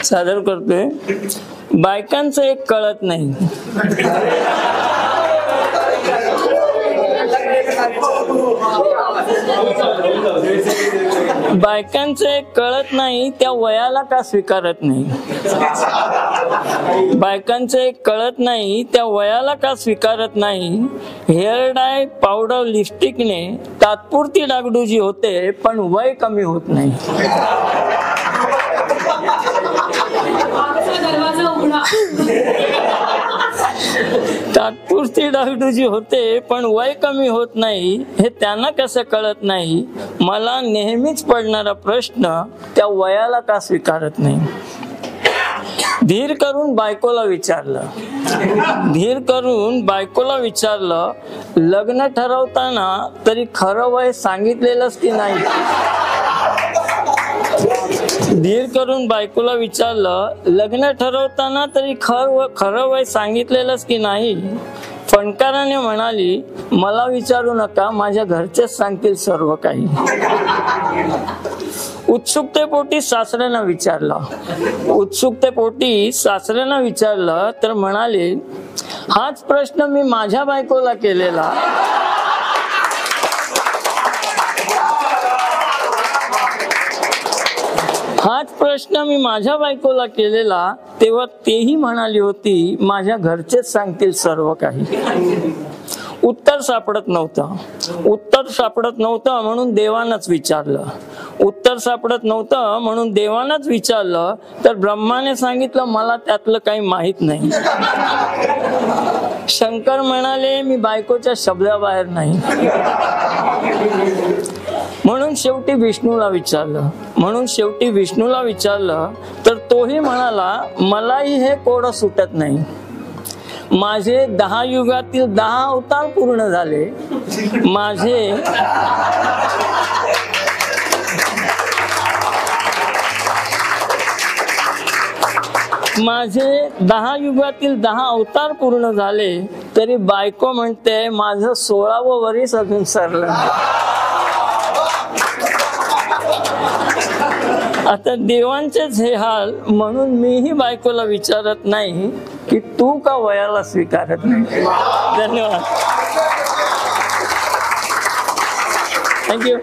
सादर करतोय. बायकांचं एक कळत नाही. बायकांचं एक कळत नाही, त्या वयाला का स्वीकारत नाही. बायकांचं एक कळत नाही, त्या वयाला का स्वीकारत नाही. हेअर डाय, पावडर, लिपस्टिकने तात्पुरती डागडुजी होते, पण वय कमी होत नाही. तात्पुरती डागडुजी होते, पण वय कमी होत नाही. हे त्यांना कसं कळत नाही. मला नेहमीच पडणारा प्रश्न, त्या वयाला का स्वीकारत नाही. धीर करून बायकोला विचारलं, लग्न ठरवताना तरी खरं वय सांगितलेलंच की नाही. धीर करून बायकोला विचारलं, लग्न ठरवताना तरी खरं वय सांगितलेलंच की नाही. फणकाराने म्हणाली, मला विचारू नका, माझ्या घरचेच सांगतील सर्व काही. उत्सुकतेपोटी सासऱ्यांना विचारलं तर म्हणाले, हाच प्रश्न मी माझ्या बायकोला केलेला. तेव्हा तेही म्हणाली होती, माझ्या घरचेच सांगतील सर्व काही. उत्तर सापडत नव्हतं म्हणून देवानच विचारलं. तर ब्रह्माने सांगितलं, मला त्यातलं काही माहित नाही. शंकर म्हणाले, मी बायकोच्या शब्दाबाहेर नाही. म्हणून शेवटी विष्णूला विचारलं तर तोही म्हणाला, मलाही हे कोडं सुटत नाही. माझे 10 युगातील 10 अवतार पूर्ण झाले. माझे 10 युगातील 10 अवतार पूर्ण झाले, तरी बायको म्हणते माझं 16वं वर्ष अजून सरलं. आता देवांचेच हे हाल, म्हणून मीही बायकोला विचारत नाही की तू का वयाला स्वीकारत नाही. धन्यवाद. थँक्यू.